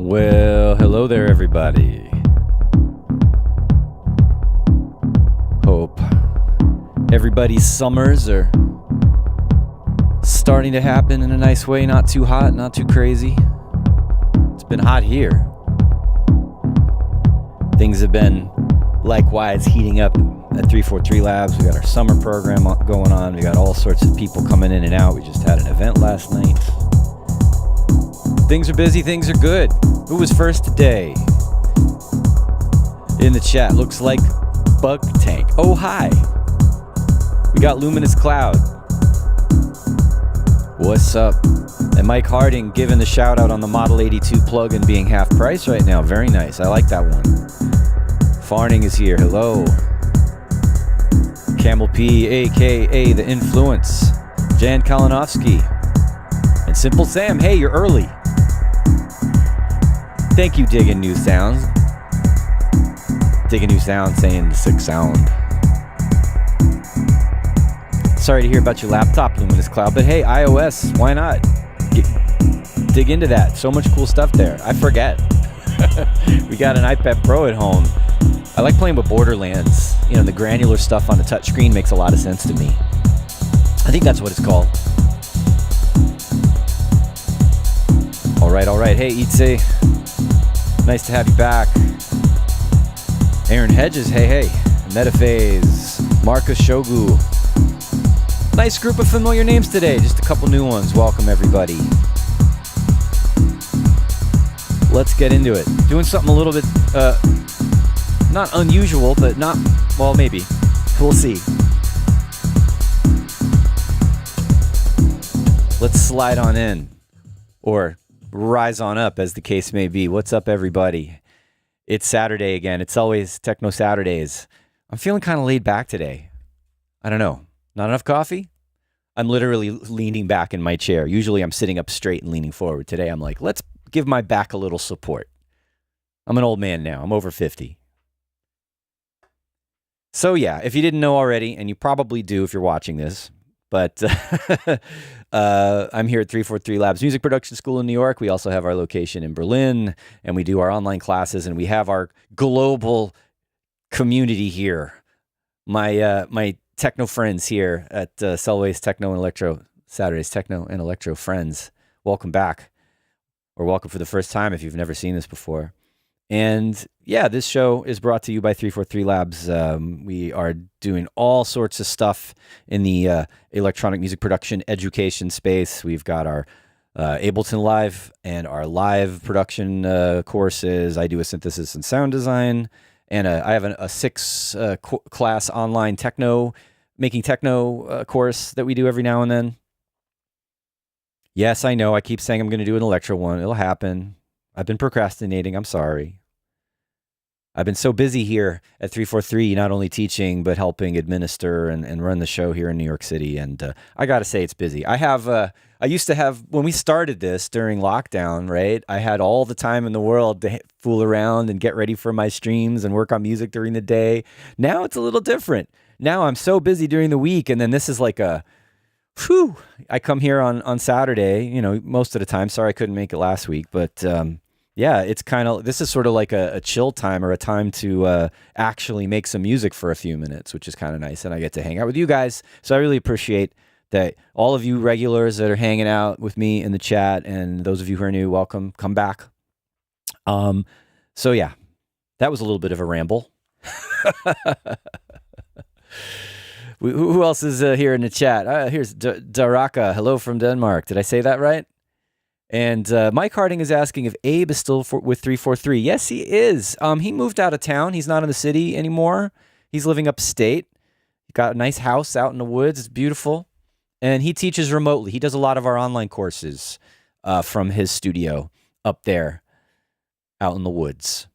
Well, hello there, everybody. Hope everybody's summers are starting to happen in a nice way. Not too hot, not too crazy. It's been hot here. Things have been likewise heating up at 343 Labs. We got our summer program going on. We got all sorts of people coming in and out. We just had an event last night. Things are busy, things are good. Who was first today? In the chat, looks like Bug Tank. Oh, hi. We got Luminous Cloud. What's up? And Mike Harding giving the shout out on the Model 82 plug-in being half price right now. Very nice. I like that one. Farning is here. Hello. Camel P, a.k.a. The Influence. Jan Kalinowski. And Simple Sam. Hey, you're early. Thank you, Digging New Sounds. Digging New Sounds saying the sick sound. Sorry to hear about your laptop, Luminous Cloud, but hey, iOS, why not? Dig into that. So much cool stuff there. I forget. We got an iPad Pro at home. I like playing with Borderlands. You know, the granular stuff on the touchscreen makes a lot of sense to me. I think that's what it's called. All right. Hey, Itse. Nice to have you back. Aaron Hedges, hey. Metaphase, Marcus Shogu. Nice group of familiar names today. Just a couple new ones. Welcome, everybody. Let's get into it. Doing something a little bit, not unusual, but not, well, maybe. We'll see. Let's slide on in. Or rise on up, as the case may be. What's up, everybody? It's Saturday again. It's always Techno Saturdays. I'm feeling kind of laid back today. I don't know. Not enough coffee? I'm literally leaning back in my chair. Usually I'm sitting up straight and leaning forward. Today I'm like, let's give my back a little support. I'm an old man now. I'm over 50. So yeah, if you didn't know already, and you probably do if you're watching this, but I'm here at 343 Labs Music Production School in New York. We also have our location in Berlin, and we do our online classes, and we have our global community here. My techno friends here at Selway's Techno and Electro, Saturday's Techno and Electro friends. Welcome back, or welcome for the first time if you've never seen this before. And yeah, this show is brought to you by 343 Labs. We are doing all sorts of stuff in the electronic music production education space. We've got our Ableton Live and our live production courses. I do a synthesis and sound design. And I have a 6-class online making techno course that we do every now and then. Yes, I know. I keep saying I'm going to do an electro one. It'll happen. I've been procrastinating. I'm sorry. I've been so busy here at 343, not only teaching, but helping administer and run the show here in New York City. And I got to say, it's busy. I used to have, when we started this during lockdown, right? I had all the time in the world to fool around and get ready for my streams and work on music during the day. Now it's a little different. Now I'm so busy during the week. And then this is like whew. I come here on Saturday, most of the time. Sorry I couldn't make it last week, but yeah, it's this is sort of like a chill time or a time to actually make some music for a few minutes, which is kind of nice. And I get to hang out with you guys. So I really appreciate that all of you regulars that are hanging out with me in the chat, and those of you who are new, welcome, come back. So yeah, that was a little bit of a ramble. Who else is here in the chat? Here's Daraka. Hello from Denmark. Did I say that right? And Mike Harding is asking if Abe is still with 343. Yes, he is. He moved out of town. He's not in the city anymore. He's living upstate. He got a nice house out in the woods. It's beautiful. And he teaches remotely. He does a lot of our online courses from his studio up there out in the woods.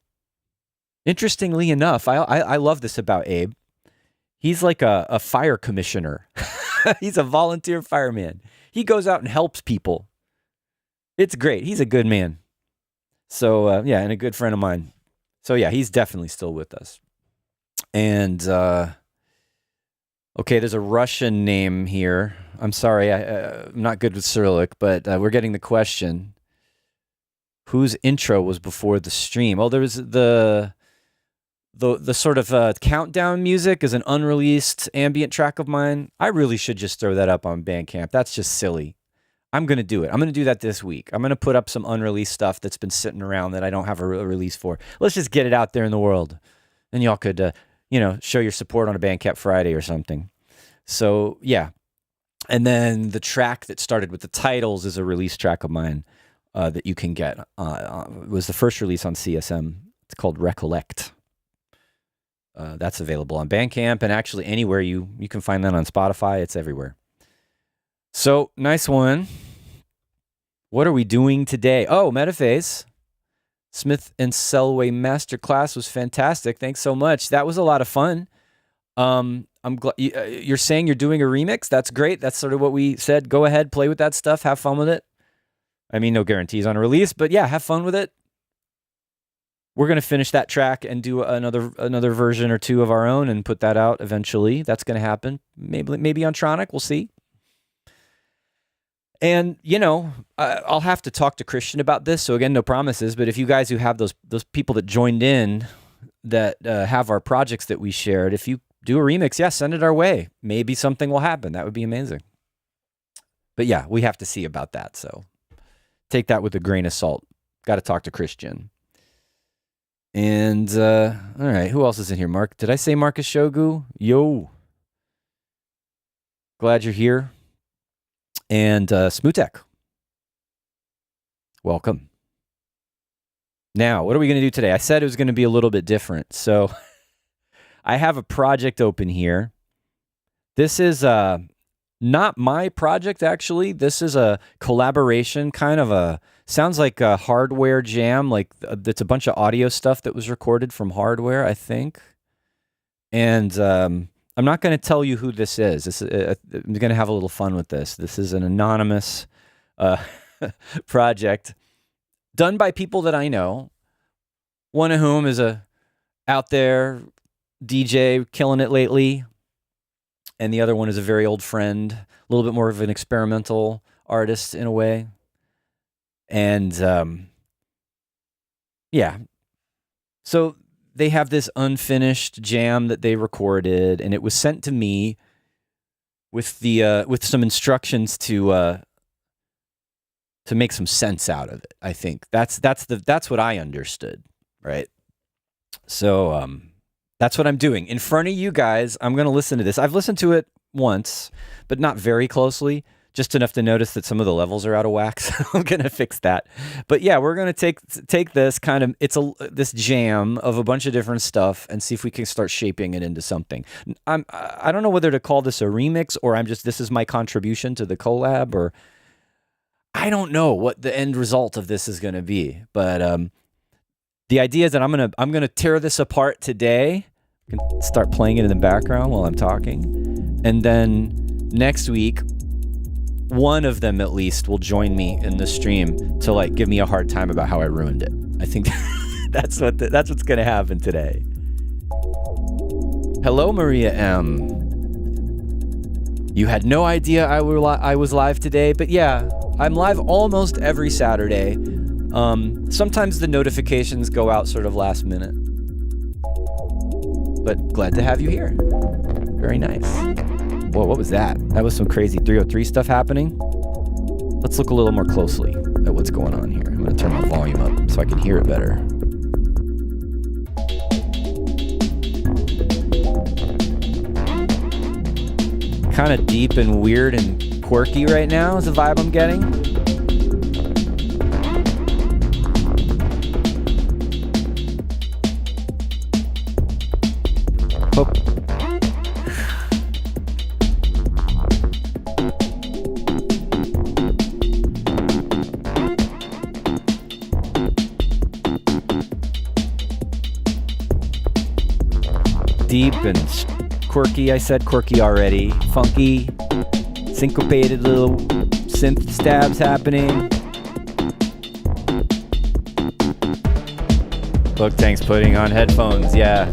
Interestingly enough, I love this about Abe. He's like a fire commissioner. He's a volunteer fireman. He goes out and helps people. It's great. He's a good man. So, yeah, and a good friend of mine. So, yeah, he's definitely still with us. And, okay, there's a Russian name here. I'm sorry, I'm not good with Cyrillic, but we're getting the question. Whose intro was before the stream? Oh, there was the sort of countdown music is an unreleased ambient track of mine. I really should just throw that up on Bandcamp. That's just silly. I'm going to do it. I'm going to do that this week. I'm going to put up some unreleased stuff that's been sitting around that I don't have a release for. Let's just get it out there in the world. And y'all could, show your support on a Bandcamp Friday or something. So, yeah. And then the track that started with the titles is a release track of mine that you can get. It was the first release on CSM. It's called Recollect. That's available on Bandcamp and actually anywhere you can find that on Spotify. It's everywhere. So, nice one. What are we doing today? Oh, Metaphase. Smith and Selway Masterclass was fantastic. Thanks so much. That was a lot of fun. I'm glad you're saying you're doing a remix. That's great. That's sort of what we said. Go ahead, play with that stuff. Have fun with it. I mean, no guarantees on release, but yeah, have fun with it. We're going to finish that track and do another version or two of our own and put that out eventually. That's going to happen. Maybe on Tronic. We'll see. And, I'll have to talk to Christian about this. So again, no promises. But if you guys who have those people that joined in that have our projects that we shared, if you do a remix, yeah, send it our way. Maybe something will happen. That would be amazing. But yeah, we have to see about that. So take that with a grain of salt. Got to talk to Christian. And, all right, who else is in here? Mark, did I say Marcus Shogu? Yo. Glad you're here. And Smutek. Welcome. Now, what are we going to do today? I said it was going to be a little bit different. So I have a project open here. This is not my project, actually. This is a collaboration, sounds like a hardware jam. Like it's a bunch of audio stuff that was recorded from hardware, I think. And I'm not going to tell you who this is. I'm going to have a little fun with this. This is an anonymous project done by people that I know, one of whom is a out there DJ killing it lately, and the other one is a very old friend, a little bit more of an experimental artist in a way. And yeah, so they have this unfinished jam that they recorded, and it was sent to me with some instructions to make some sense out of it. I think that's what I understood, right? So that's what I'm doing in front of you guys. I'm going to listen to this. I've listened to it once, but not very closely. Just enough to notice that some of the levels are out of whack. So I'm gonna fix that. But yeah, we're gonna take this kind of this jam of a bunch of different stuff and see if we can start shaping it into something. I don't know whether to call this a remix or this is my contribution to the collab, or I don't know what the end result of this is gonna be. But The idea is that I'm gonna tear this apart today. I can start playing it in the background while I'm talking, and then next week, one of them at least will join me in the stream to like give me a hard time about how I ruined it. I think that's what's gonna happen today. Hello, Maria M. You had no idea I was live today, but yeah, I'm live almost every Saturday. Sometimes the notifications go out sort of last minute, but glad to have you here. Very nice. Whoa, what was that? That was some crazy 303 stuff happening. Let's look a little more closely at what's going on here. I'm gonna turn my volume up so I can hear it better. Kind of deep and weird and quirky right now is the vibe I'm getting. Oh. Deep and quirky, I said quirky already. Funky, syncopated little synth stabs happening. Book Tank's putting on headphones, yeah.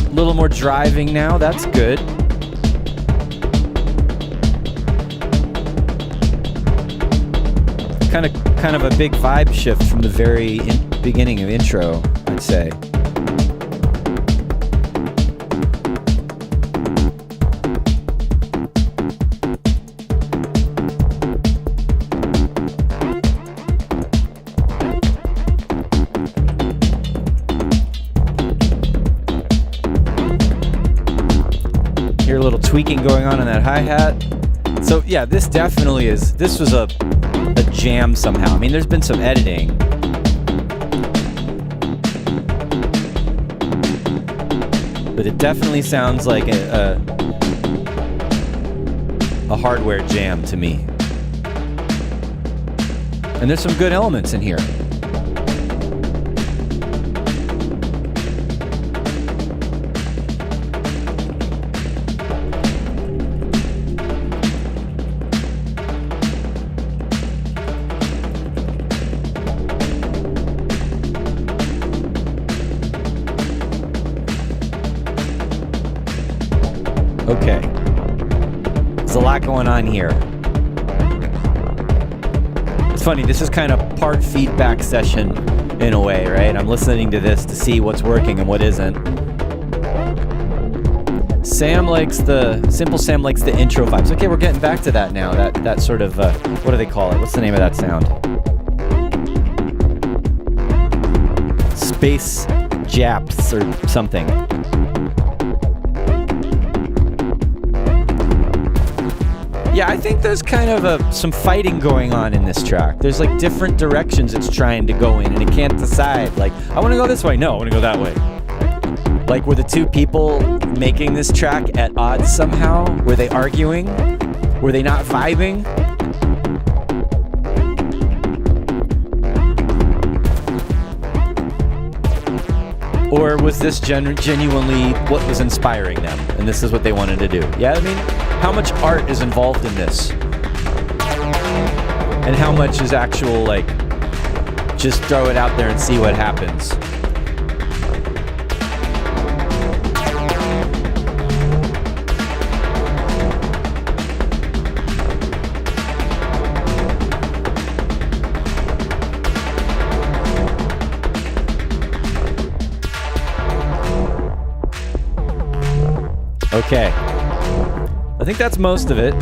A little more driving now, that's good. Kind of a big vibe shift from the very beginning of intro, I'd say. Hear a little tweaking going on in that hi-hat. So yeah, this was a jam somehow. I mean, there's been some editing. But it definitely sounds like a hardware jam to me. And there's some good elements in here. Okay. There's a lot going on here. It's funny, this is kind of part feedback session in a way, right? I'm listening to this to see what's working and what isn't. Simple Sam likes the intro vibes. Okay, we're getting back to that now. That sort of, what do they call it? What's the name of that sound? Space Japs or something. Yeah, I think there's kind of some fighting going on in this track. There's like different directions it's trying to go in, and it can't decide. Like, I want to go this way. No, I want to go that way. Like, were the two people making this track at odds somehow? Were they arguing? Were they not vibing? Or was this genuinely what was inspiring them, and this is what they wanted to do? Yeah, I mean, how much art is involved in this? And how much is actual, like, just throw it out there and see what happens? Okay. I think that's most of it.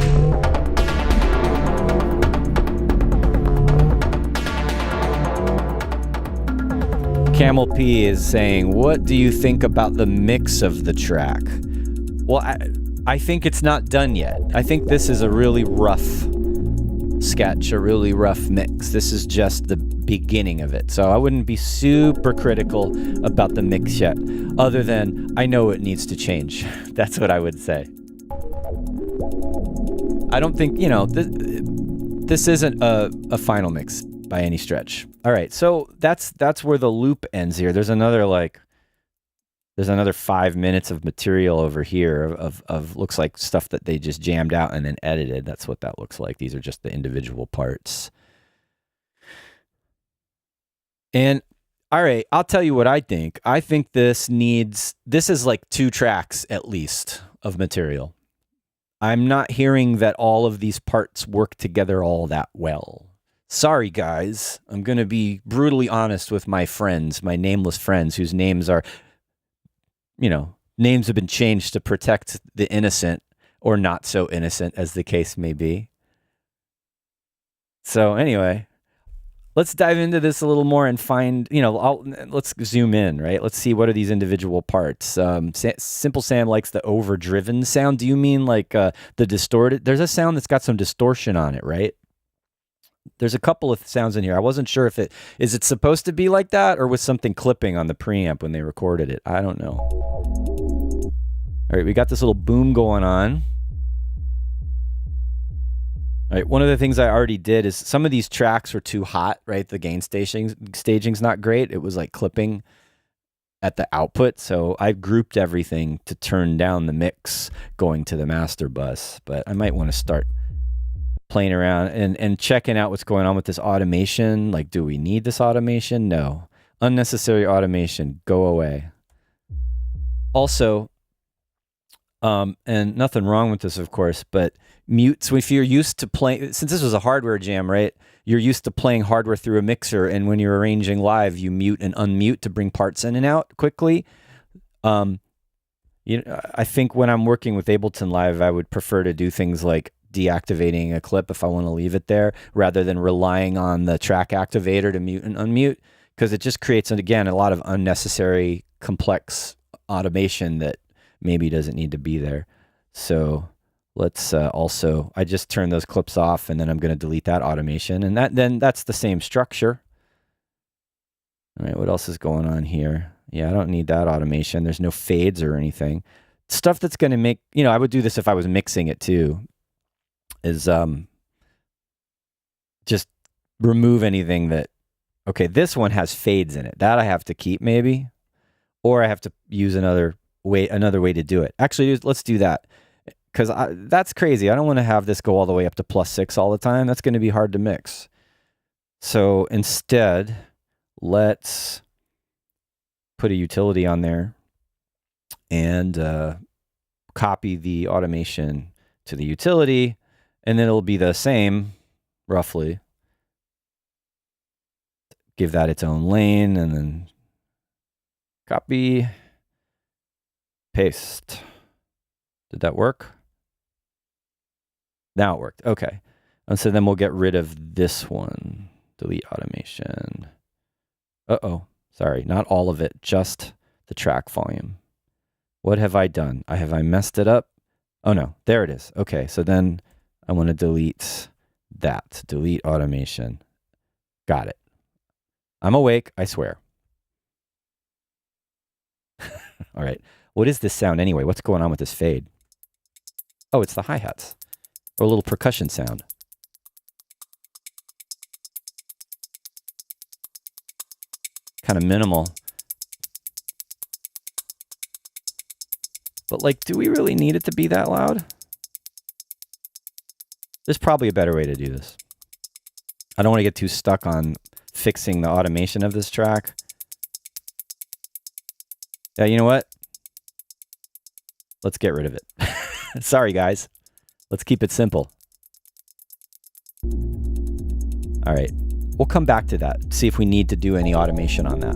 Camel P is saying, what do you think about the mix of the track? Well, I think it's not done yet. I think this is a really rough sketch, a really rough mix. This is just the beginning of it. So I wouldn't be super critical about the mix yet, other than I know it needs to change. That's what I would say. I don't think, you know, this isn't a final mix by any stretch. All right, so that's where the loop ends here. There's another 5 minutes of material over here of looks like stuff that they just jammed out and then edited. That's what that looks like. These are just the individual parts. And all right, I'll tell you what I think. I think this is like 2 tracks at least of material. I'm not hearing that all of these parts work together all that well. Sorry, guys. I'm going to be brutally honest with my friends, my nameless friends whose names are, you know, names have been changed to protect the innocent or not so innocent, as the case may be. So anyway, let's dive into this a little more and find, you know, let's zoom in, right? Let's see, what are these individual parts? Simple Sam likes the overdriven sound. Do you mean like the distorted? There's a sound that's got some distortion on it, right? There's a couple of sounds in here. I wasn't sure if is it supposed to be like that, or was something clipping on the preamp when they recorded it? I don't know. All right, we got this little boom going on. All right, one of the things I already did is some of these tracks were too hot, right? The gain staging's not great. It was like clipping at the output, so I grouped everything to turn down the mix going to the master bus. But I might want to start playing around and checking out what's going on with this automation. Like, do we need this automation? No. Unnecessary automation, go away. Also, and nothing wrong with this, of course, but mutes, if you're used to playing, since this was a hardware jam, right? You're used to playing hardware through a mixer, and when you're arranging live, you mute and unmute to bring parts in and out quickly. You know, I think when I'm working with Ableton Live, I would prefer to do things like deactivating a clip if I want to leave it there, rather than relying on the track activator to mute and unmute, because it just creates, again, a lot of unnecessary complex automation that maybe doesn't need to be there. So let's also, I just turn those clips off, and then I'm going to delete that automation, and that's the same structure. All right, what else is going on here? Yeah, I don't need that automation. There's no fades or anything. Stuff that's going to make, you know, I would do this if I was mixing it too, is just remove anything that, okay, this one has fades in it. That I have to keep maybe, or I have to use another way to do it. Actually, let's do that, because that's crazy. I don't want to have this go all the way up to +6 all the time. That's going to be hard to mix. So instead, let's put a utility on there and copy the automation to the utility, and then it'll be the same, roughly. Give that its own lane, and then copy, paste. Did that work? Now it worked. Okay. And so then we'll get rid of this one. Delete automation. Uh-oh. Sorry, not all of it, just the track volume. What have I done? Have I messed it up? Oh no, there it is. Okay, so then I want to delete that. Delete automation. Got it. I'm awake, I swear. All right. What is this sound anyway? What's going on with this fade? Oh, it's the hi-hats. Or a little percussion sound. Kind of minimal. But like, do we really need it to be that loud? There's probably a better way to do this. I don't want to get too stuck on fixing the automation of this track. Yeah, you know what? Let's get rid of it. Sorry, guys. Let's keep it simple. All right. We'll come back to that, see if we need to do any automation on that.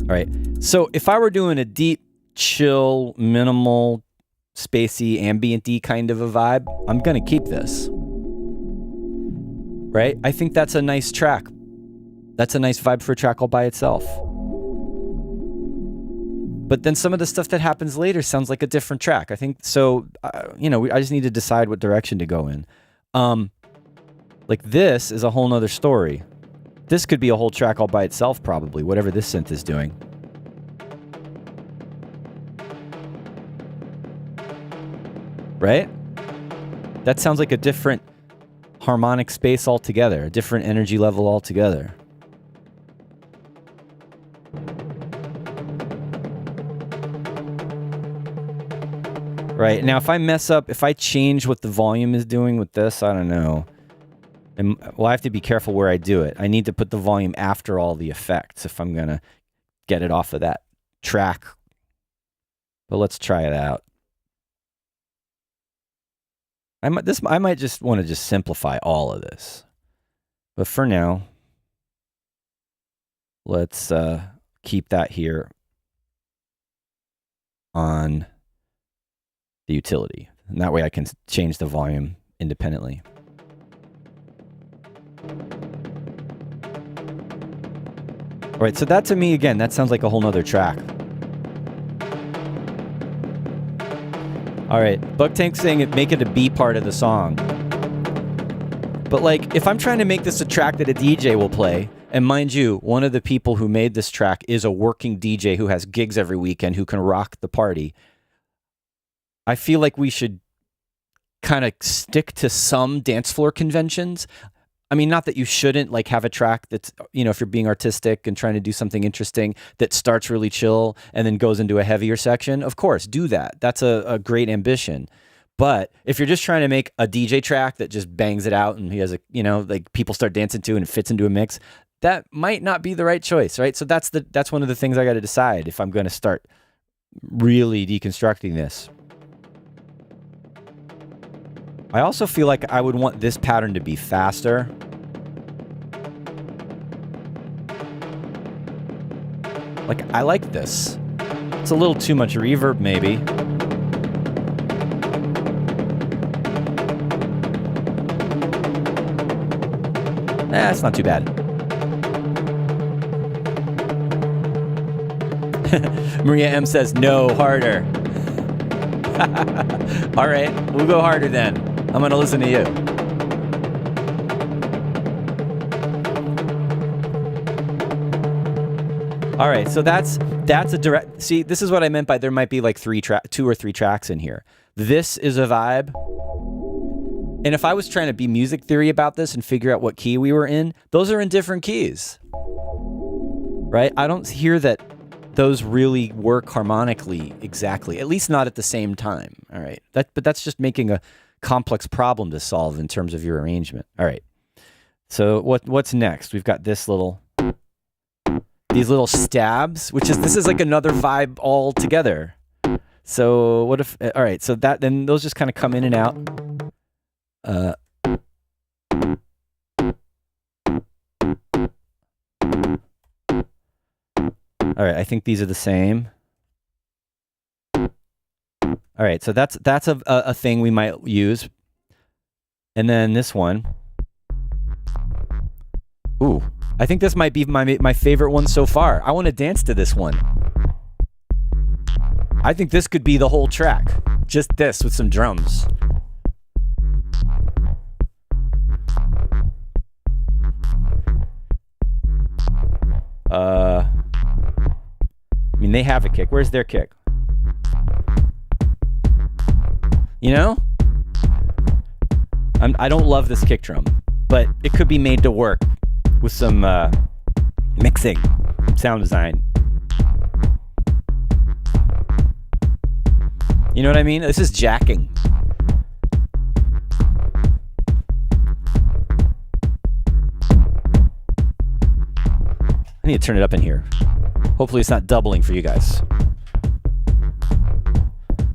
All right. So if I were doing a deep, chill, minimal, spacey, ambient-y kind of a vibe, I'm going to keep this. Right? I think that's a nice track. That's a nice vibe for a track all by itself. But then some of the stuff that happens later sounds like a different track. I think so. I just need to decide what direction to go in. Like this is a whole nother story. This could be a whole track all by itself, probably, whatever this synth is doing. Right? That sounds like a different harmonic space altogether, a different energy level altogether. Right, now if I mess up, if I change what the volume is doing with this, I don't know. Well, I have to be careful where I do it. I need to put the volume after all the effects if I'm going to get it off of that track. But let's try it out. I might just want to just simplify all of this. But for now, let's keep that here on the utility. And that way I can change the volume independently. All right, so that to me, again, that sounds like a whole nother track. All right, Bug Tank's saying make it a B part of the song. But like, if I'm trying to make this a track that a DJ will play, and mind you, one of the people who made this track is a working DJ who has gigs every weekend who can rock the party, I feel like we should kind of stick to some dance floor conventions. I mean, not that you shouldn't like have a track that's, if you're being artistic and trying to do something interesting that starts really chill and then goes into a heavier section. Of course, do that. That's a great ambition. But if you're just trying to make a DJ track that just bangs it out and he has like people start dancing to and it fits into a mix, that might not be the right choice, right? So that's one of the things I got to decide if I'm going to start really deconstructing this. I also feel like I would want this pattern to be faster. Like, I like this. It's a little too much reverb, maybe. It's not too bad. Maria M says, no, harder. All right, we'll go harder then. I'm going to listen to you. All right, so that's a direct... See, this is what I meant by there might be like 2 or 3 tracks in here. This is a vibe. And if I was trying to be music theory about this and figure out what key we were in, those are in different keys. Right? I don't hear that those really work harmonically exactly, at least not at the same time. All right. But that's just making a complex problem to solve in terms of your arrangement. All right. So what's next? We've got these little stabs, this is like another vibe altogether. So what if, all right, so then those just kind of come in and out. All right, I think these are the same. All right, so that's a thing we might use. And then this one. Ooh, I think this might be my favorite one so far. I want to dance to this one. I think this could be the whole track. Just this with some drums. I mean, they have a kick. Where's their kick? I don't love this kick drum, but it could be made to work with some mixing, sound design. You know what I mean? This is jacking. I need to turn it up in here. Hopefully it's not doubling for you guys.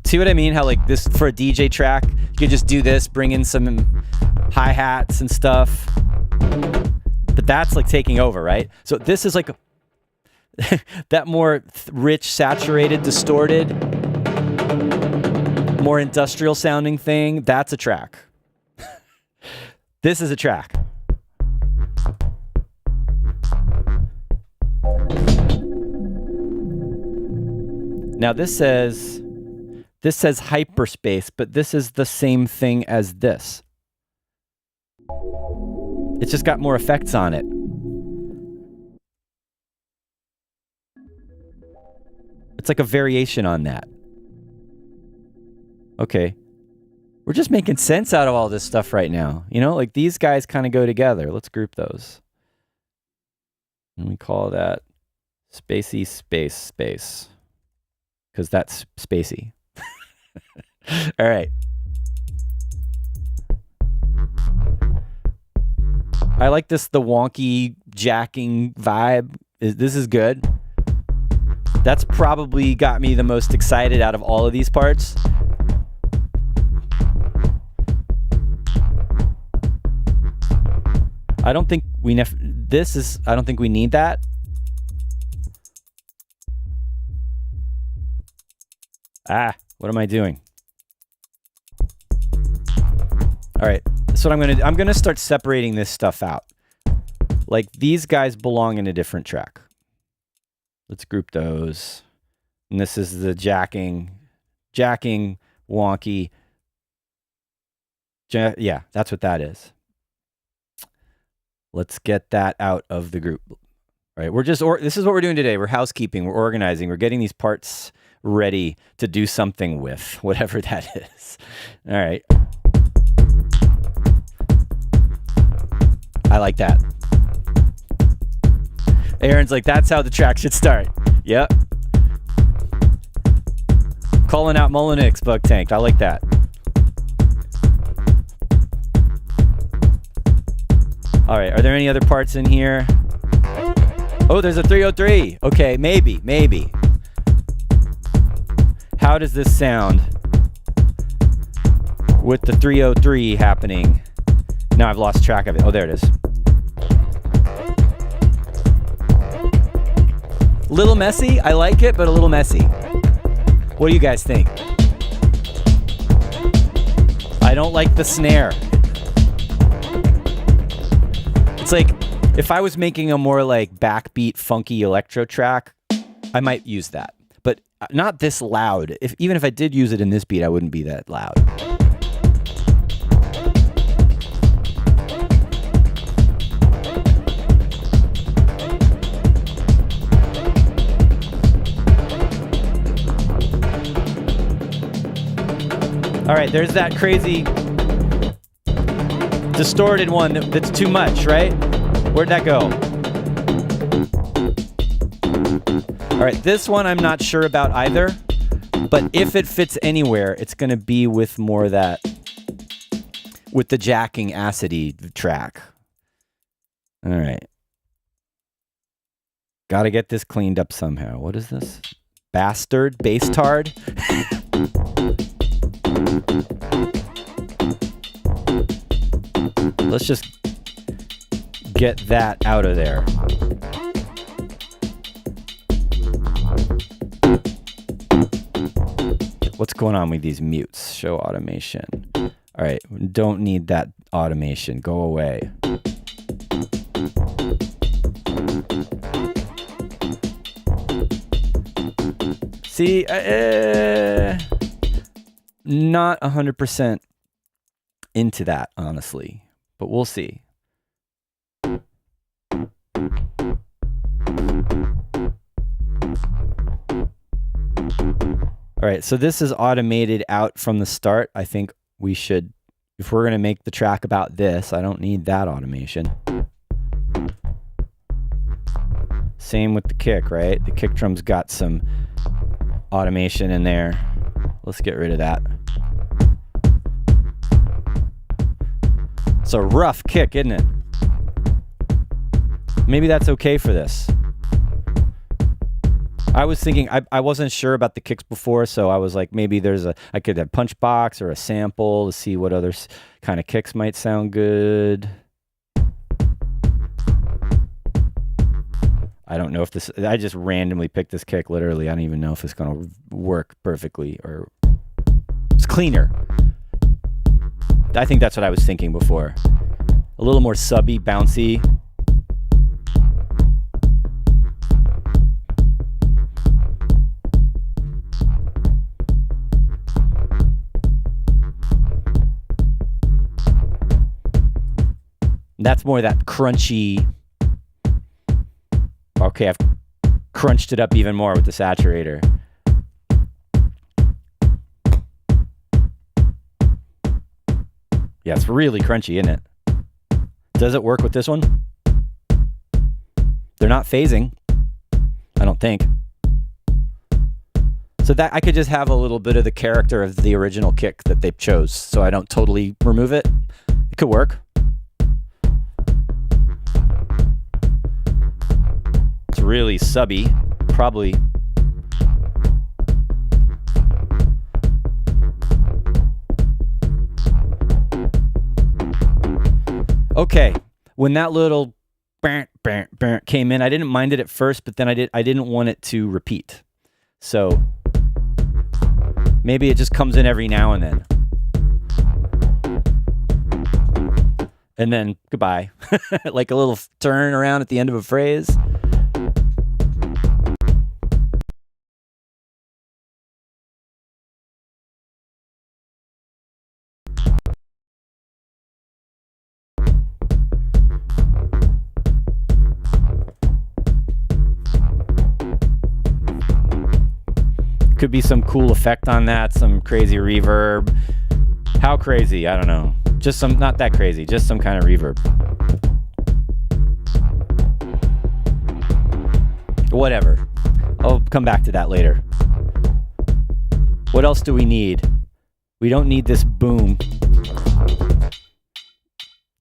See what I mean? How like this, for a DJ track, you could just do this, bring in some hi-hats and stuff. But that's like taking over, right? So this is like that more rich, saturated, distorted, more industrial sounding thing. That's a track. This is a track. Now this says hyperspace, but this is the same thing as this. It's just got more effects on it. It's like a variation on that. Okay. We're just making sense out of all this stuff right now. You know, like these guys kind of go together. Let's group those. And we call that spacey space. Because that's spacey. All right. I like this, the wonky jacking vibe. This is good. That's probably got me the most excited out of all of these parts. I don't think we I don't think we need that. What am I doing? All right, that's what I'm gonna do. I'm gonna start separating this stuff out. Like these guys belong in a different track. Let's group those. And this is the jacking, wonky. Yeah, that's what that is. Let's get that out of the group. All right, this is what we're doing today. We're housekeeping, we're organizing, we're getting these parts ready to do something with, whatever that is. All right. I like that. Aaron's like, that's how the track should start. Yep. Calling out Molinix Bug Tank. I like that. All right, are there any other parts in here? Oh, there's a 303. Okay, maybe. How does this sound with the 303 happening? Now I've lost track of it. Oh, there it is. Little messy. I like it, but a little messy. What do you guys think? I don't like the snare. It's like if I was making a more like backbeat, funky electro track, I might use that, but not this loud. Even if I did use it in this beat, I wouldn't be that loud. All right, there's that crazy distorted one that's too much, right? Where'd that go? All right, this one I'm not sure about either, but if it fits anywhere, it's gonna be with more that, with the jacking acidy track. All right. Gotta get this cleaned up somehow. What is this? Bastard? Let's just get that out of there. What's going on with these mutes? Show automation. All right, don't need that automation. Go away. See, not 100% into that, honestly, but we'll see. All right, so this is automated out from the start. I think we should, if we're going to make the track about this, I don't need that automation. Same with the kick, right? The kick drum's got some automation in there. Let's get rid of that. It's a rough kick, isn't it? Maybe that's okay for this. I was thinking, I wasn't sure about the kicks before, so I was like, maybe I could have punch box or a sample to see what other kind of kicks might sound good. I don't know if this, I just randomly picked this kick, literally. I don't even know if it's going to work perfectly or it's cleaner. I think that's what I was thinking before. A little more subby, bouncy. That's more that crunchy. Okay, I've crunched it up even more with the saturator. Yeah, it's really crunchy, isn't it? Does it work with this one? They're not phasing, I don't think. So that I could just have a little bit of the character of the original kick that they chose, so I don't totally remove it. It could work. It's really subby, probably. Okay, when that little came in, I didn't mind it at first, but then I didn't want it to repeat. So maybe it just comes in every now and then. And then goodbye. Like a little turn around at the end of a phrase. Could be some cool effect on that, some crazy reverb. How crazy? I don't know. Just some, not that crazy, just some kind of reverb. Whatever. I'll come back to that later. What else do we need? We don't need this boom.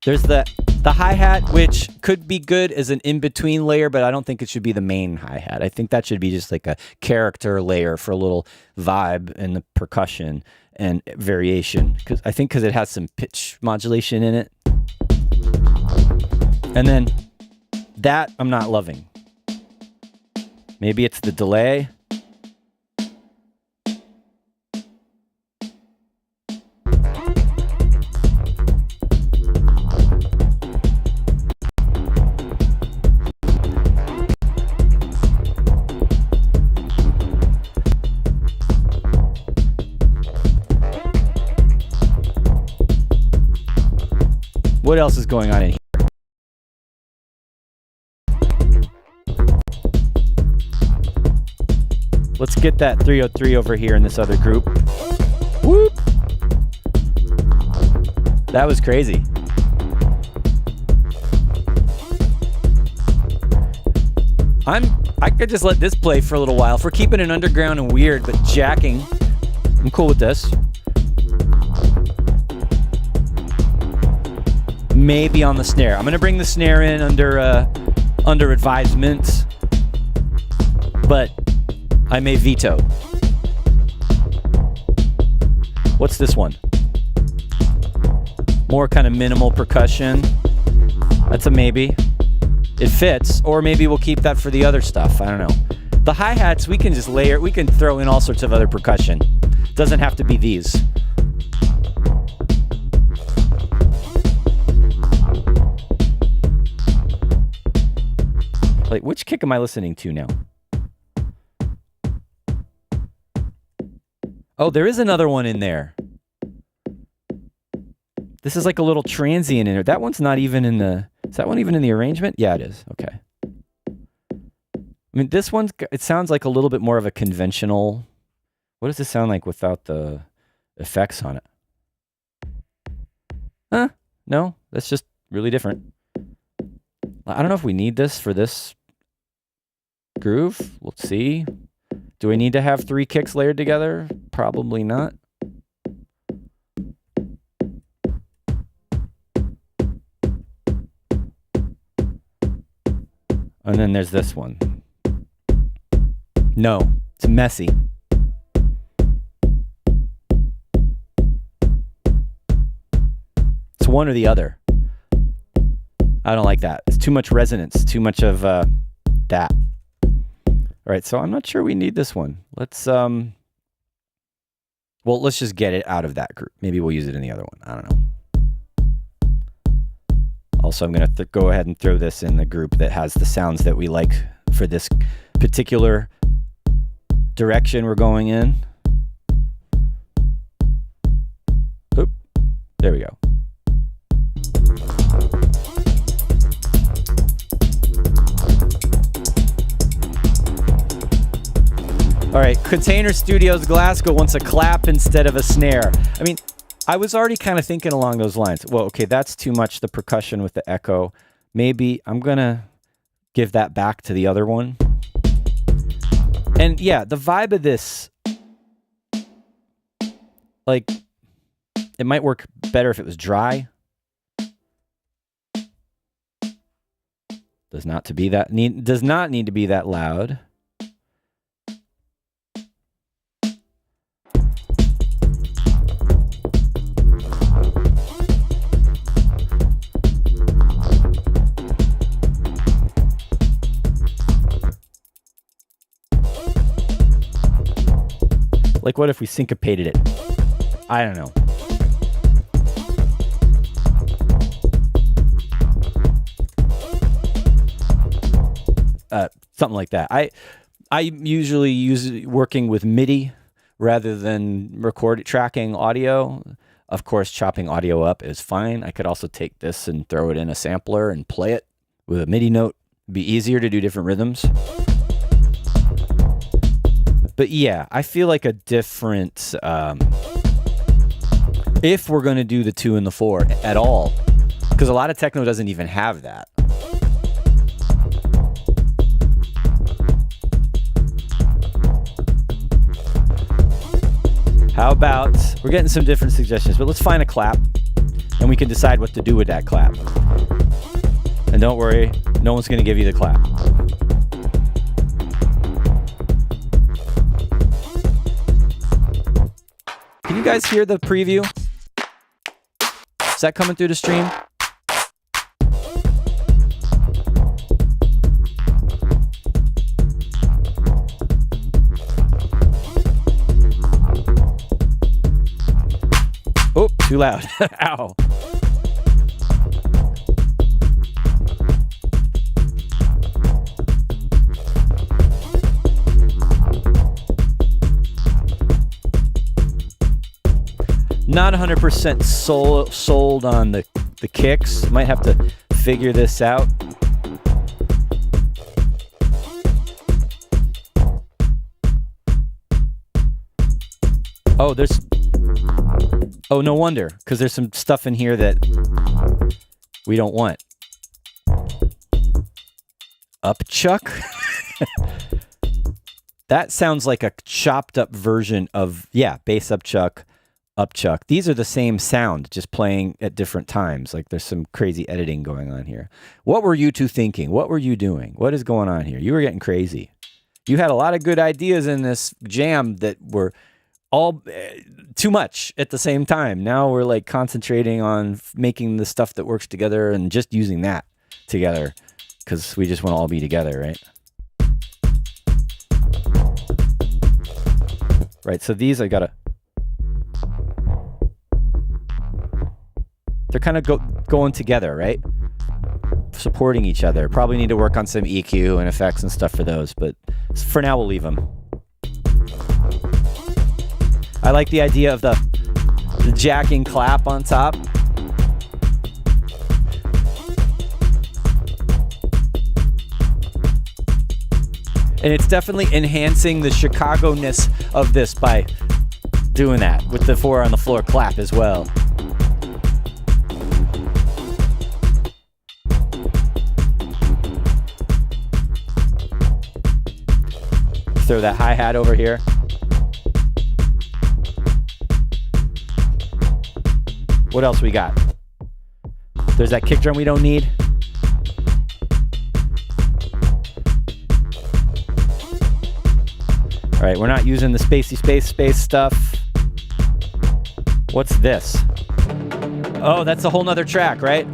There's the hi-hat, which could be good as an in-between layer, but I don't think it should be the main hi-hat. I think that should be just like a character layer for a little vibe and the percussion and variation. Because it has some pitch modulation in it. And then that I'm not loving. Maybe it's the delay. What else is going on in here? Let's get that 303 over here in this other group. Whoop! That was crazy. I could just let this play for a little while. If we're keeping it underground and weird, but jacking, I'm cool with this. Maybe on the snare. I'm gonna bring the snare in under advisement, but I may veto. What's this one? More kind of minimal percussion. That's a maybe. It fits, or maybe we'll keep that for the other stuff. I don't know. The hi-hats, we can just layer, we can throw in all sorts of other percussion. Doesn't have to be these. Like, which kick am I listening to now? Oh, there is another one in there. This is like a little transient in there. That one's not even in the... Is that one even in the arrangement? Yeah, it is. Okay. I mean, this one's... It sounds like a little bit more of a conventional... What does this sound like without the effects on it? Huh? No, that's just really different. I don't know if we need this for this groove. We'll see. Do we need to have 3 kicks layered together? Probably not. And then there's this one. No, it's messy. It's one or the other. I don't like that. It's too much resonance, too much of that. All right, so I'm not sure we need this one. Let's well, let's just get it out of that group. Maybe we'll use it in the other one. I don't know. Also, I'm going to go ahead and throw this in the group that has the sounds that we like for this particular direction we're going in. Oop, there we go. All right, Container Studios Glasgow wants a clap instead of a snare. I mean, I was already kind of thinking along those lines. Well, okay, that's too much, the percussion with the echo. Maybe I'm going to give that back to the other one. And yeah, the vibe of this, like, it might work better if it was dry. Does not need to be that loud. Like, what if we syncopated it? I don't know. Something like that. I usually use working with MIDI rather than tracking audio. Of course, chopping audio up is fine. I could also take this and throw it in a sampler and play it with a MIDI note. It'd be easier to do different rhythms. But yeah, I feel like a different, if we're going to do the 2 and the 4 at all, because a lot of techno doesn't even have that. How about, we're getting some different suggestions, but let's find a clap and we can decide what to do with that clap. And don't worry, no one's going to give you the clap. Can you guys hear the preview? Is that coming through the stream? Oh, too loud. Ow. Not 100% sold on the kicks. Might have to figure this out. Oh, no wonder, because there's some stuff in here that we don't want. Upchuck? That sounds like a chopped up version of, yeah, bass upchuck. These are the same sound, just playing at different times. Like there's some crazy editing going on here. What were you two thinking? What were you doing? What is going on here? You were getting crazy. You had a lot of good ideas in this jam that were all too much at the same time. Now we're like concentrating on making the stuff that works together and just using that together because we just want to all be together, right? Right, so these I gotta... They're kind of going together, right? Supporting each other. Probably need to work on some EQ and effects and stuff for those, but for now we'll leave them. I like the idea of the jacking clap on top. And it's definitely enhancing the Chicago-ness of this by doing that with the 4 on the floor clap as well. Throw that hi-hat over here. What else we got? There's that kick drum we don't need. All right, we're not using the spacey space stuff. What's this? Oh, that's a whole nother track, right?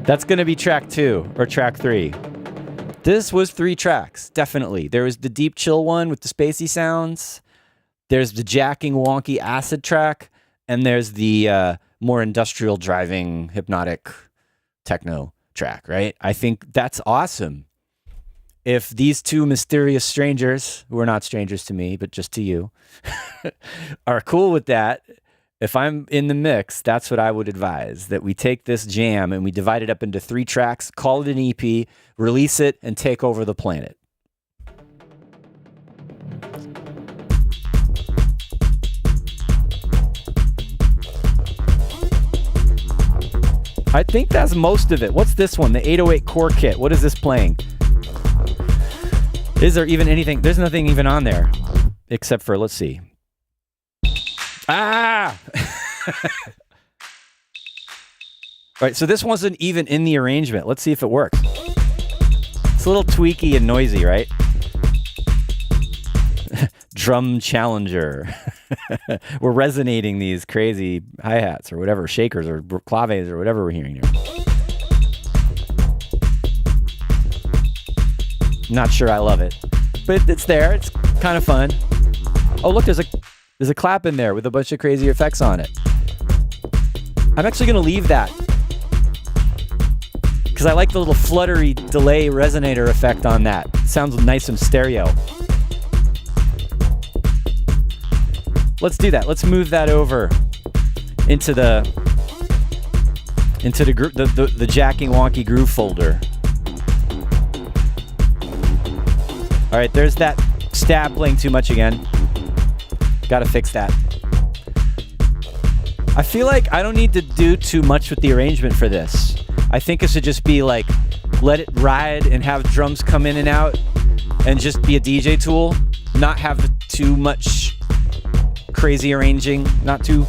That's gonna be track 2 or track 3. This was 3 tracks, definitely. There was the deep chill one with the spacey sounds. There's the jacking wonky acid track. And there's the more industrial driving hypnotic techno track, right? I think that's awesome. If these 2 mysterious strangers, who are not strangers to me, but just to you, are cool with that, if I'm in the mix, that's what I would advise, that we take this jam and we divide it up into 3 tracks, call it an EP, release it, and take over the planet. I think that's most of it. What's this one? The 808 core kit. What is this playing? Is there even anything? There's nothing even on there. Except for, let's see. Ah! All right, so this wasn't even in the arrangement. Let's see if it works. It's a little tweaky and noisy, right? Drum Challenger. We're resonating these crazy hi-hats or whatever, shakers or claves or whatever we're hearing here. Not sure I love it, but it's there. It's kind of fun. Oh, look, there's a clap in there with a bunch of crazy effects on it. I'm actually going to leave that because I like the little fluttery delay resonator effect on that. It sounds nice and stereo. Let's do that. Let's move that over into the jacking wonky groove folder. All right, there's that stab playing too much again. Got to fix that. I feel like I don't need to do too much with the arrangement for this. I think it should just be like, let it ride and have drums come in and out and just be a DJ tool, not have too much crazy arranging, not too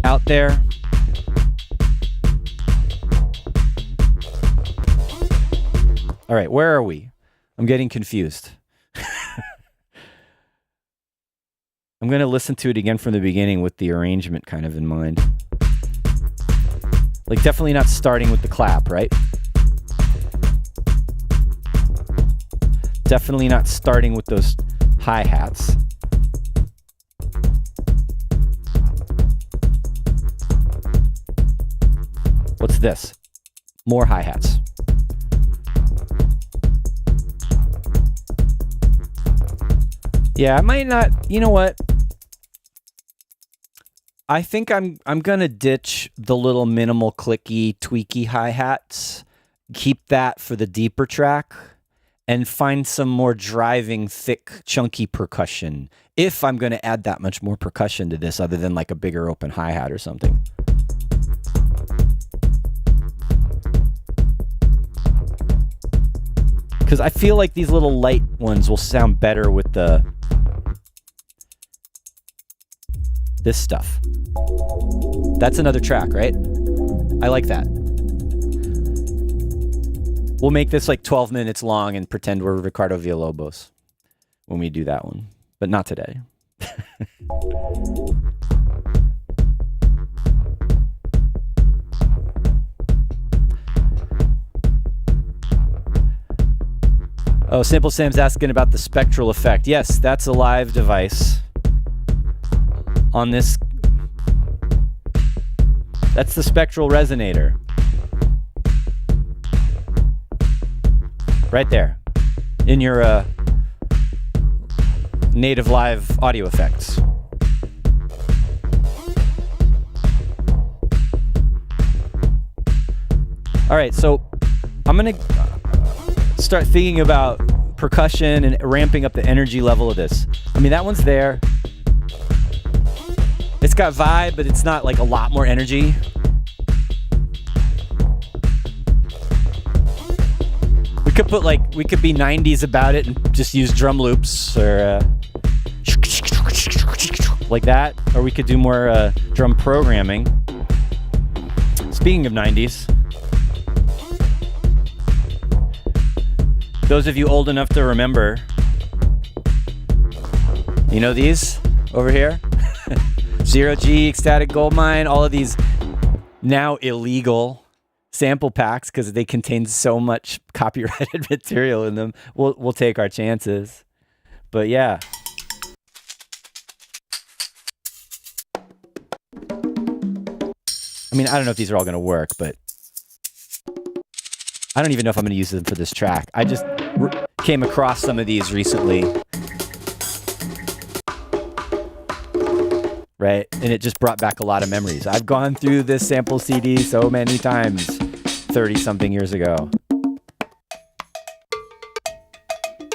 out there. All right, where are we? I'm getting confused. I'm going to listen to it again from the beginning with the arrangement kind of in mind. Like, definitely not starting with the clap, right? Definitely not starting with those hi-hats. What's this? More hi-hats. Yeah, I might not, you know what? I think I'm gonna ditch the little minimal clicky, tweaky hi-hats, keep that for the deeper track, and find some more driving, thick, chunky percussion. If I'm gonna add that much more percussion to this, other than like a bigger open hi-hat or something. Because I feel like these little light ones will sound better with this stuff. That's another track, right? I like that. We'll make this like 12 minutes long and pretend we're Ricardo Villalobos when we do that one, but not today. Oh, Simple Sam's asking about the spectral effect. Yes, that's a live device. On this, that's the spectral resonator. Right there. In your native live audio effects. All right, so I'm going to start thinking about percussion and ramping up the energy level of this. I mean, that one's there. It's got vibe, but it's not like a lot more energy. We could be 90s about it and just use drum loops or like that, or we could do more drum programming. Speaking of 90s, those of you old enough to remember, you know these over here? Zero G, Ecstatic Goldmine, all of these now illegal sample packs because they contain so much copyrighted material in them. We'll take our chances. But yeah. I mean, I don't know if these are all going to work, but I don't even know if I'm going to use them for this track. I just came across some of these recently. Right? And it just brought back a lot of memories. I've gone through this sample CD so many times 30-something years ago.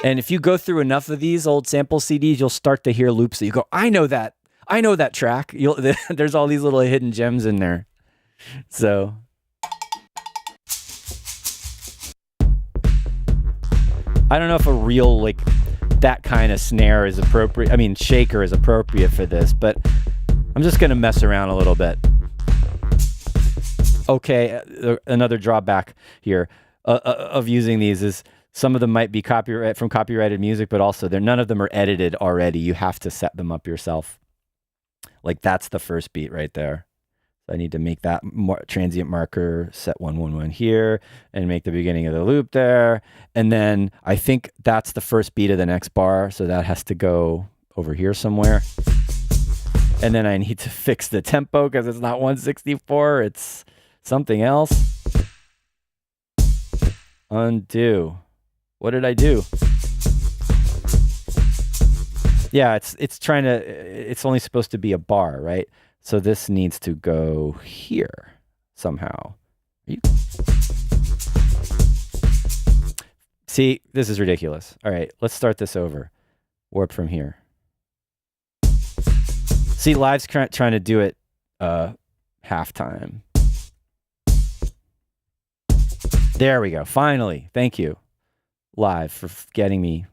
And if you go through enough of these old sample CDs, you'll start to hear loops that you go, I know that track. There's all these little hidden gems in there. So I don't know if a real like that kind of snare is appropriate. I mean, shaker is appropriate for this, but I'm just gonna mess around a little bit. Okay, another drawback here of using these is some of them might be copyrighted music, but also none of them are edited already. You have to set them up yourself. Like that's the first beat right there. I need to make that transient marker, set 111 here, and make the beginning of the loop there. And then I think that's the first beat of the next bar, so that has to go over here somewhere. And then I need to fix the tempo because it's not 164, it's something else. Undo. What did I do? Yeah, it's only supposed to be a bar, right? So this needs to go here somehow. See, this is ridiculous. All right, let's start this over. Warp from here. See, Live's trying to do it halftime. There we go. Finally. Thank you, Live, for getting me.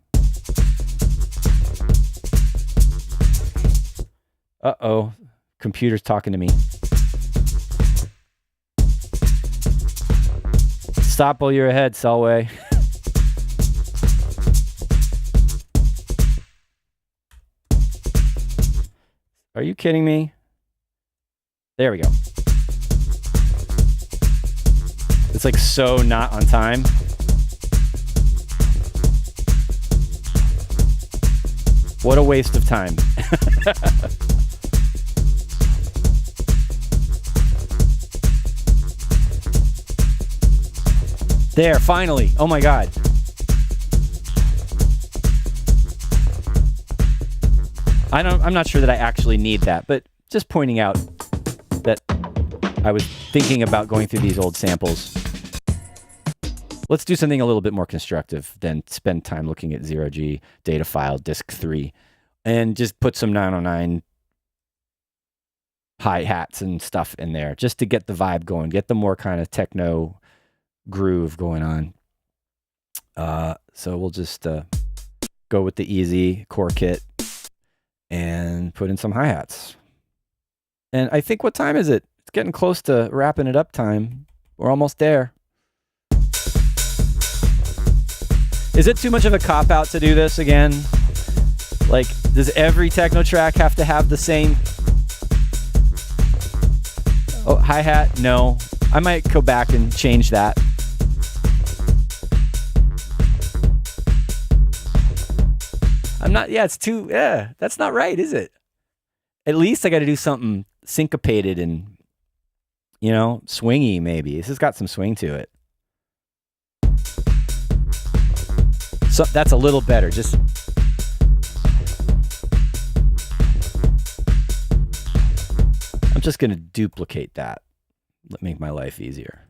Uh-oh. Computer's talking to me. Stop while you're ahead, Selway. Are you kidding me? There we go. It's like so not on time. What a waste of time. There, finally. Oh my God. I'm not sure that I actually need that, but just pointing out that I was thinking about going through these old samples. Let's do something a little bit more constructive than spend time looking at 0G data file disk 3 and just put some 909 hi-hats and stuff in there just to get the vibe going, get the more kind of techno groove going on. So we'll just go with the easy core kit and put in some hi-hats. And I think, what time is it? It's getting close to wrapping it up time. We're almost there. Is it too much of a cop-out to do this again? Like, does every techno track have to have the same? Oh, hi-hat? No. I might go back and change that. That's not right, is it? At least I got to do something syncopated and, swingy maybe. This has got some swing to it. So that's a little better. I'm just going to duplicate that. Make my life easier.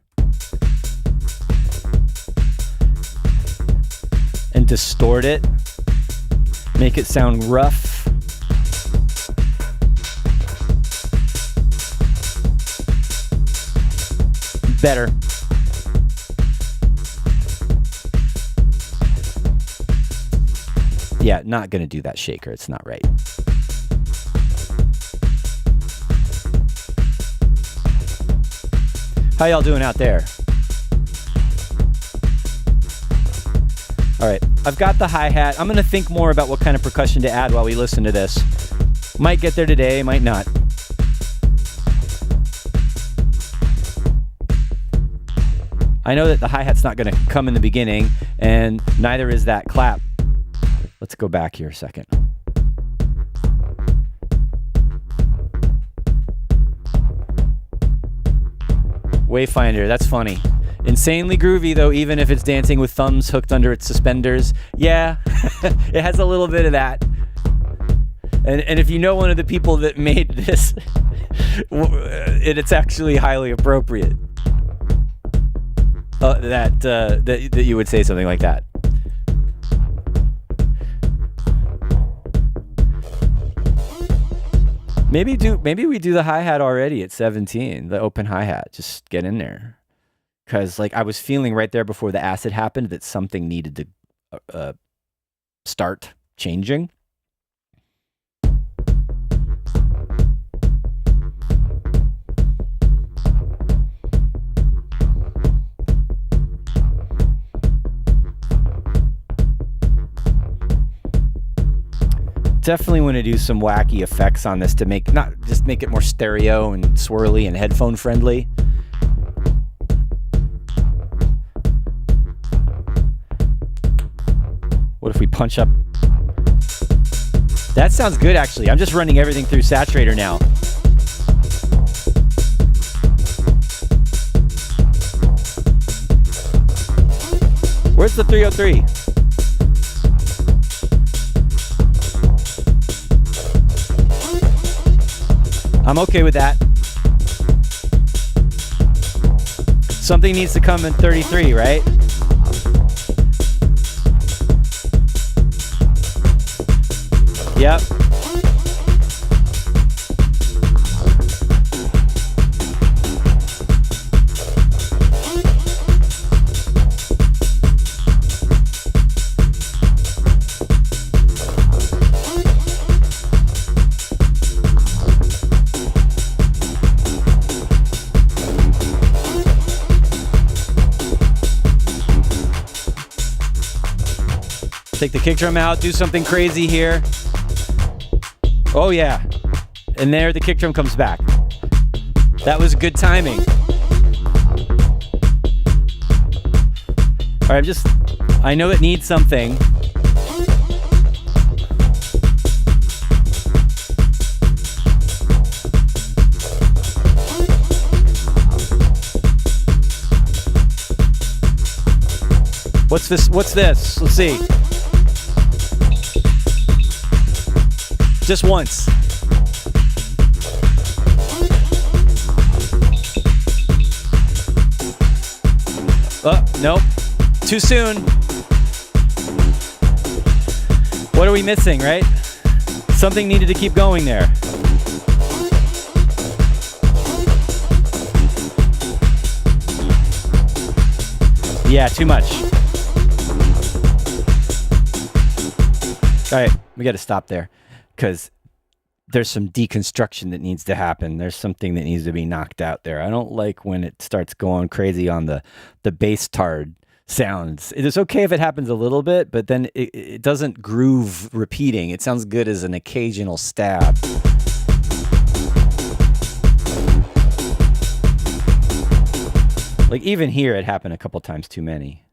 And distort it. Make it sound rough. Better. Yeah, not gonna do that shaker. It's not right. How y'all doing out there? All right, I've got the hi-hat. I'm gonna think more about what kind of percussion to add while we listen to this. Might get there today, might not. I know that the hi-hat's not gonna come in the beginning, and neither is that clap. Let's go back here a second. Wayfinder, that's funny. Insanely groovy, though, even if it's dancing with thumbs hooked under its suspenders. Yeah, it has a little bit of that. And if you know one of the people that made this, it's actually highly appropriate that you would say something like that. Maybe we do the hi-hat already at 17, the open hi-hat. Just get in there. Because like I was feeling right there before the acid happened that something needed to start changing. Definitely want to do some wacky effects on this to make it more stereo and swirly and headphone friendly. What if we punch up? That sounds good actually. I'm just running everything through Saturator now. Where's the 303? I'm okay with that. Something needs to come in 33, right? Yep. Take the kick drum out, do something crazy here. Oh yeah. And there the kick drum comes back. That was good timing. All right, I know it needs something. What's this? What's this? Let's see. Just once. Oh, nope. Too soon. What are we missing, right? Something needed to keep going there. Yeah, too much. All right, we got to stop there. Because there's some deconstruction that needs to happen. There's something that needs to be knocked out there. I don't like when it starts going crazy on the bass tard sounds. It is okay if it happens a little bit, but then it doesn't groove repeating. It sounds good as an occasional stab. Like even here, it happened a couple times too many.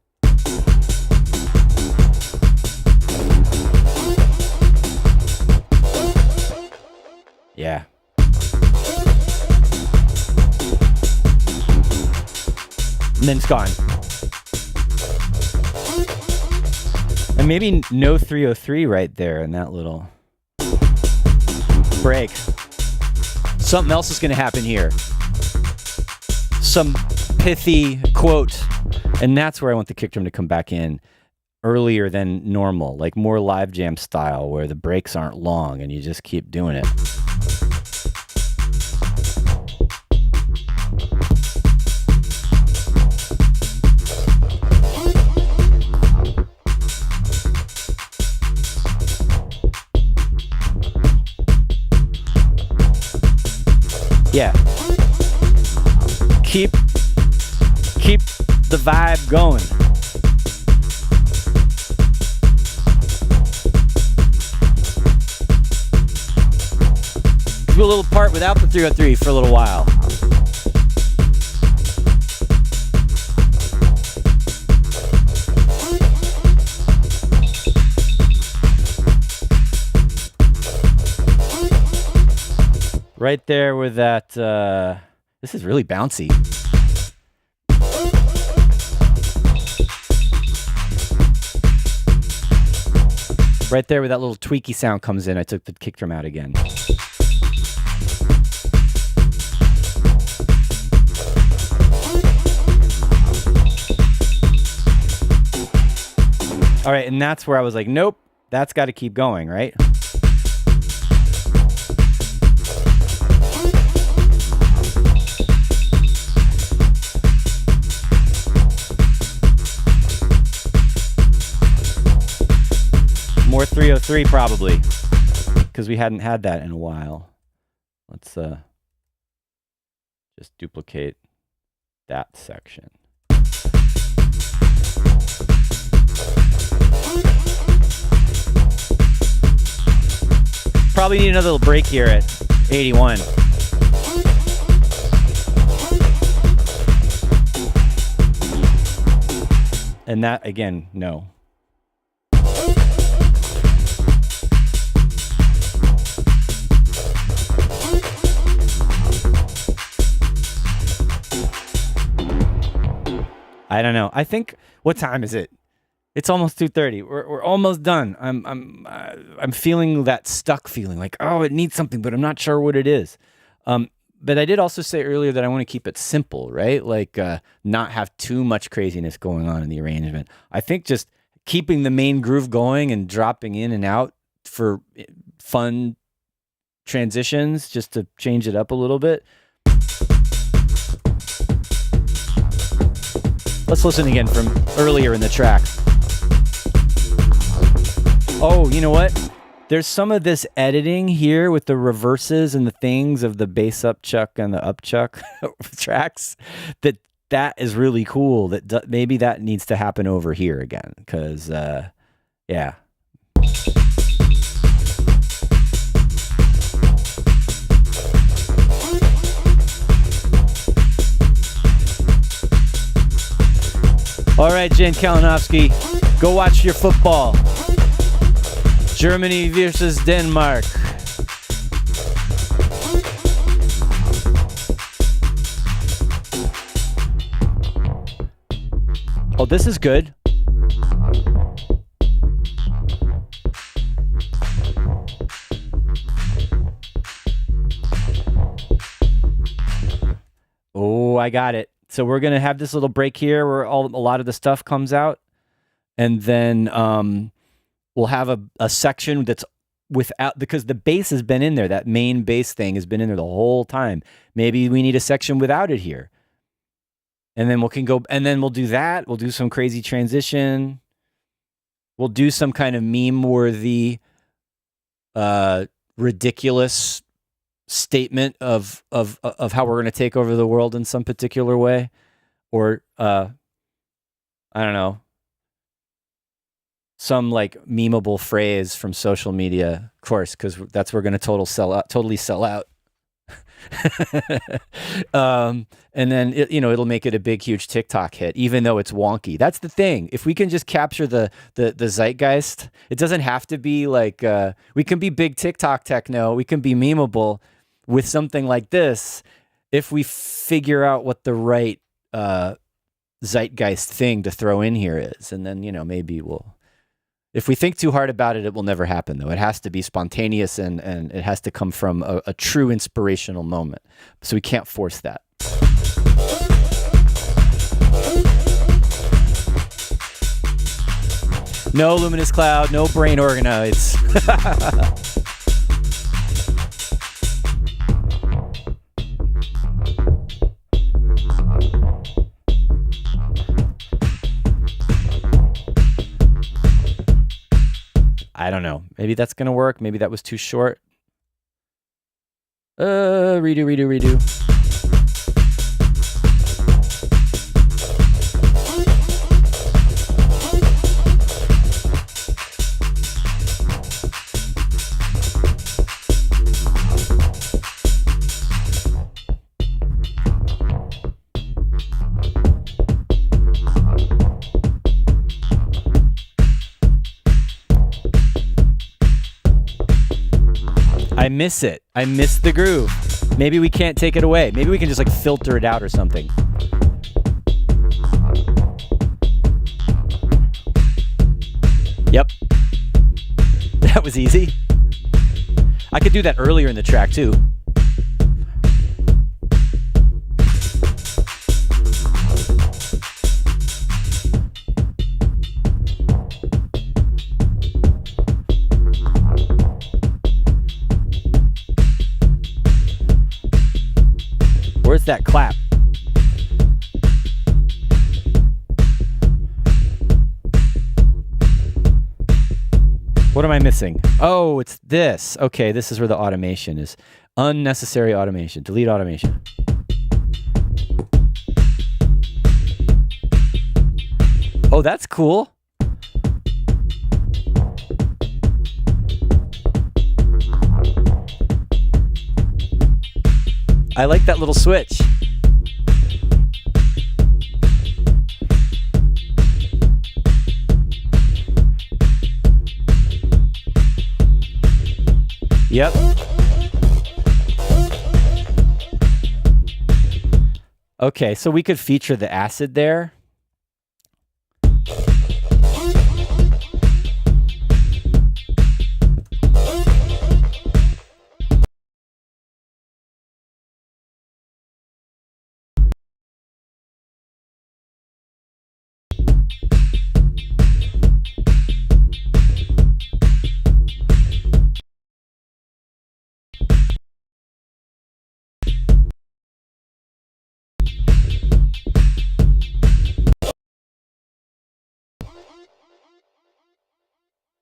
Yeah. And then it's gone. And maybe no 303 right there in that little break. Something else is going to happen here. Some pithy quote. And that's where I want the kick drum to come back in earlier than normal, like more live jam style where the breaks aren't long and you just keep doing it. Yeah. Keep the vibe going. Do a little part without the 303 for a little while. Right there with that, this is really bouncy. Right there where that little tweaky sound comes in, I took the kick drum out again. All right, and that's where I was like, nope, that's got to keep going, right? 303 probably, because we hadn't had that in a while. Let's just duplicate that section. Probably need another little break here at 81. And that, again, no. I don't know. I think, what time is it? It's almost 2:30. We're almost done. I'm feeling that stuck feeling, like, oh, it needs something, but I'm not sure what it is. But I did also say earlier that I want to keep it simple, right? Like not have too much craziness going on in the arrangement. I think just keeping the main groove going and dropping in and out for fun transitions, just to change it up a little bit. Let's listen again from earlier in the track. Oh, you know what? There's some of this editing here with the reverses and the things of the bass upchuck and the upchuck tracks that is really cool. That maybe that needs to happen over here again, because yeah. All right, Jen Kalinowski, go watch your football. Germany versus Denmark. Oh, this is good. Oh, I got it. So we're going to have this little break here where a lot of the stuff comes out. And then we'll have a section that's without, because the bass has been in there. That main bass thing has been in there the whole time. Maybe we need a section without it here. And then we'll do that. We'll do some crazy transition. We'll do some kind of meme-worthy, ridiculous statement of how we're going to take over the world in some particular way. Or, I don't know, some like memeable phrase from social media, of course, because that's we're going to totally sell out. And then it'll make it a big, huge TikTok hit, even though it's wonky. That's the thing. If we can just capture the zeitgeist, it doesn't have to be like we can be big TikTok techno. We can be memeable with something like this if we figure out what the right zeitgeist thing to throw in here is, and then maybe we'll. If we think too hard about it, it will never happen, though. It has to be spontaneous and it has to come from a true inspirational moment. So we can't force that. No luminous cloud, no brain organoids. I don't know. Maybe that's going to work. Maybe that was too short. Redo. I miss it. I miss the groove. Maybe we can't take it away. Maybe we can just like filter it out or something. Yep. That was easy. I could do that earlier in the track too. Where's that clap? What am I missing? Oh, it's this. Okay, this is where the automation is. Unnecessary automation. Delete automation. Oh, that's cool. I like that little switch. Yep. Okay, so we could feature the acid there.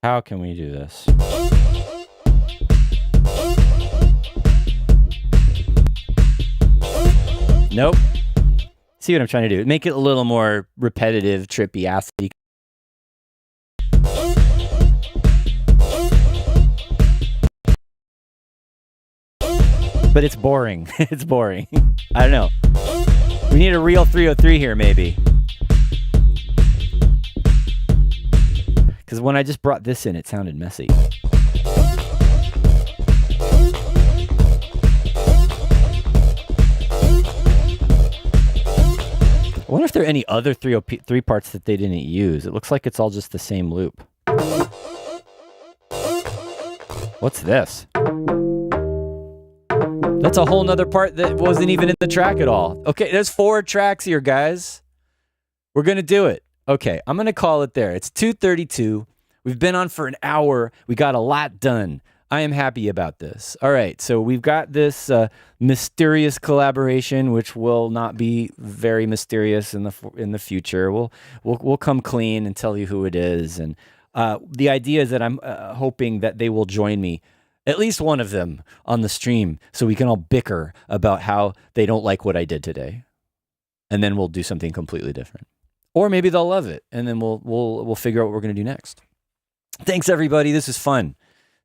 How can we do this? Nope. See what I'm trying to do? Make it a little more repetitive, trippy, acidy. But it's boring. It's boring. I don't know. We need a real 303 here, maybe. Because when I just brought this in, it sounded messy. I wonder if there are any other 303 parts that they didn't use. It looks like it's all just the same loop. What's this? That's a whole nother part that wasn't even in the track at all. Okay, there's 4 tracks here, guys. We're going to do it. Okay, I'm going to call it there. It's 2:32. We've been on for an hour. We got a lot done. I am happy about this. All right, so we've got this mysterious collaboration, which will not be very mysterious in the future. We'll come clean and tell you who it is. And the idea is that I'm hoping that they will join me, at least one of them, on the stream, so we can all bicker about how they don't like what I did today, and then we'll do something completely different. Or maybe they'll love it, and then we'll figure out what we're going to do next. Thanks, everybody. This is fun.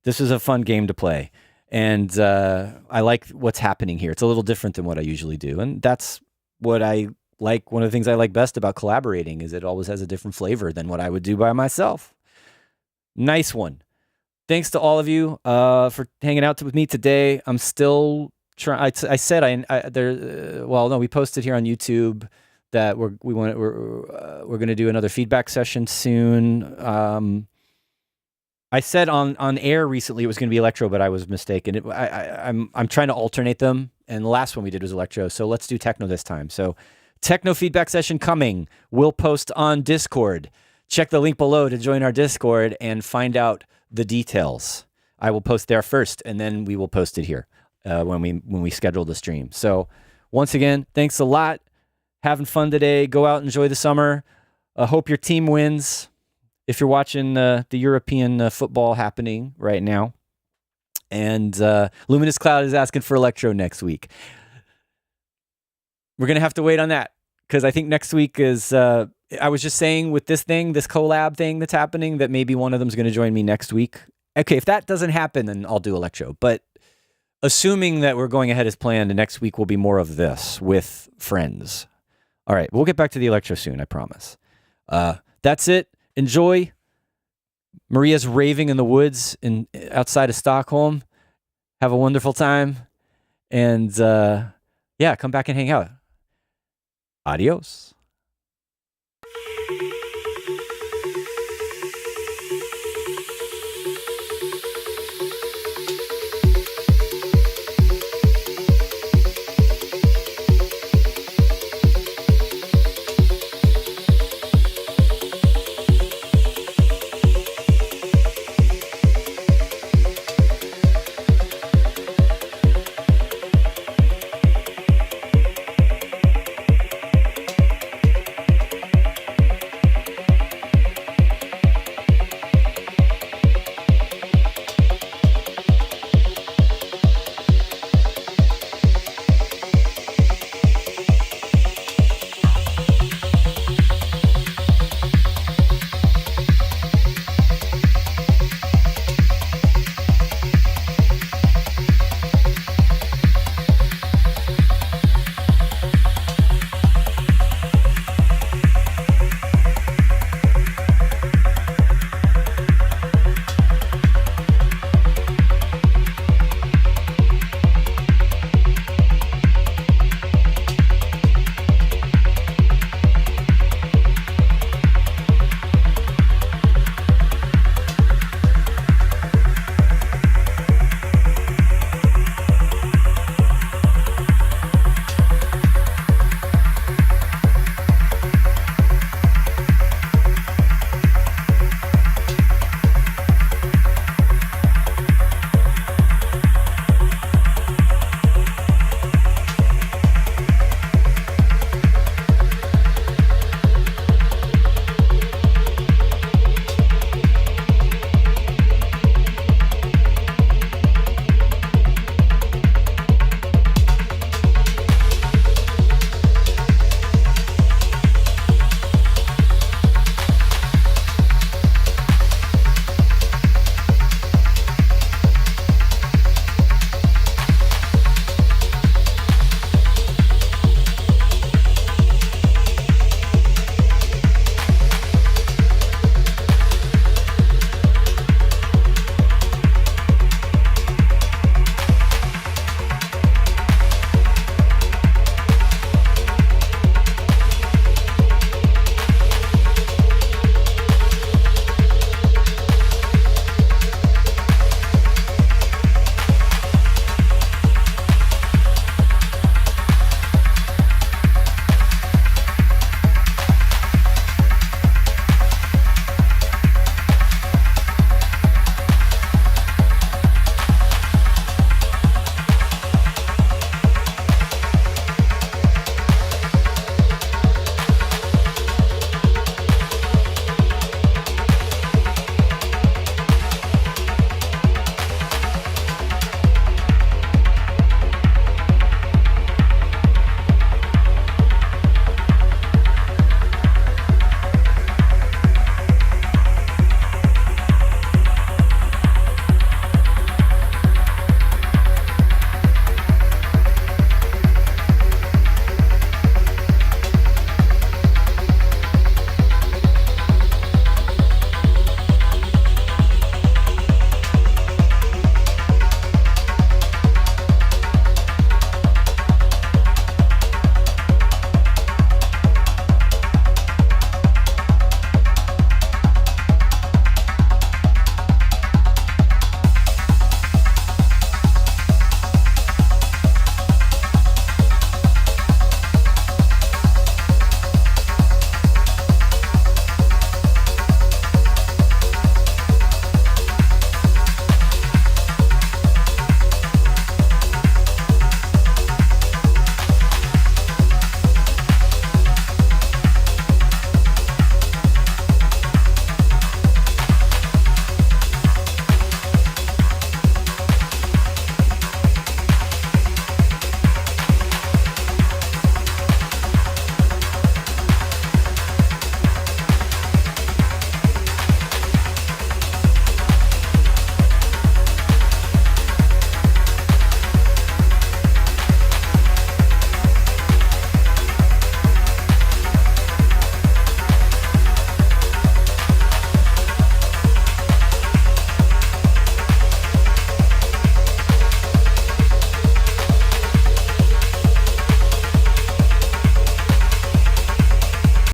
This is a fun game to play, and I like what's happening here. It's a little different than what I usually do, and that's what I like. One of the things I like best about collaborating is it always has a different flavor than what I would do by myself. Nice one. Thanks to all of you for hanging out with me today. I'm still trying. I said we posted here on YouTube that we're going to do another feedback session soon. I said on air recently it was going to be electro, but I was mistaken. I'm trying to alternate them, and the last one we did was electro. So let's do techno this time. So techno feedback session coming. We'll post on Discord. Check the link below to join our Discord and find out the details. I will post there first, and then we will post it here when we schedule the stream. So once again, thanks a lot. Having fun today. Go out, enjoy the summer. Hope your team wins. If you're watching the European football happening right now. And Luminous Cloud is asking for electro next week. We're going to have to wait on that, because I think next week is... I was just saying with this collab thing that's happening, that maybe one of them is going to join me next week. Okay, if that doesn't happen, then I'll do electro. But assuming that we're going ahead as planned, next week will be more of this with friends. All right, we'll get back to the electro soon, I promise. That's it. Enjoy. Maria's raving in the woods outside of Stockholm. Have a wonderful time. And come back and hang out. Adios.